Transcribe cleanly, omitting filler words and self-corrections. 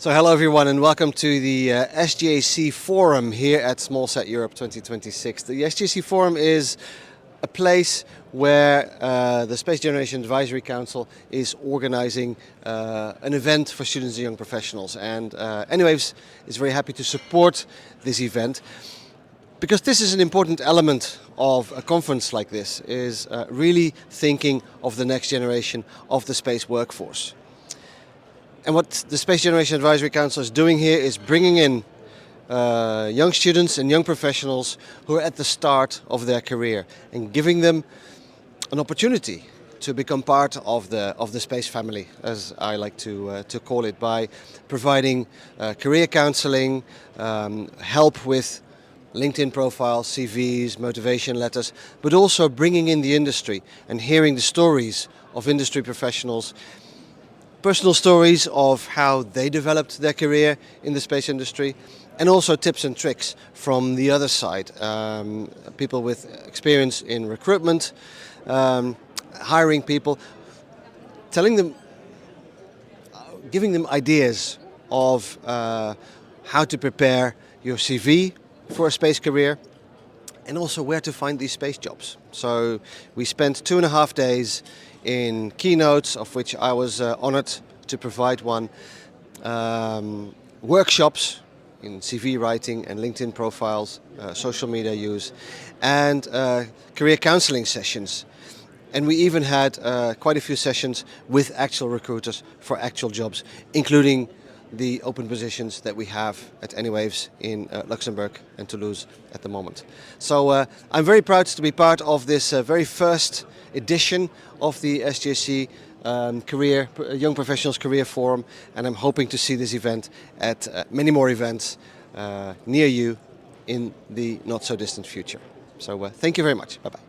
So hello everyone and welcome to the SGAC Forum here at SmallSat Europe 2026. The SGAC Forum is a place where the Space Generation Advisory Council is organizing an event for students and young professionals. And Anywaves is very happy to support this event because this is an important element of a conference like this, is really thinking of the next generation of the space workforce. And what the Space Generation Advisory Council is doing here is bringing in young students and young professionals who are at the start of their career and giving them an opportunity to become part of the space family, as I like to call it, by providing career counseling, help with LinkedIn profiles, CVs, motivation letters, but also bringing in the industry and hearing the stories of industry professionals, personal stories of how they developed their career in the space industry, and also tips and tricks from the other side. People with experience in recruitment, hiring people, telling them, giving them ideas of how to prepare your CV for a space career, and also where to find these space jobs. So we spent 2.5 days in keynotes, of which I was honored to provide one, workshops in CV writing and LinkedIn profiles, social media use, and career counseling sessions. And we even had quite a few sessions with actual recruiters for actual jobs, including the open positions that we have at Anywaves in Luxembourg and Toulouse at the moment. So I'm very proud to be part of this very first edition of the SGAC Young Professionals Career Forum, and I'm hoping to see this event at many more events near you in the not so distant future. So thank you very much. Bye-bye.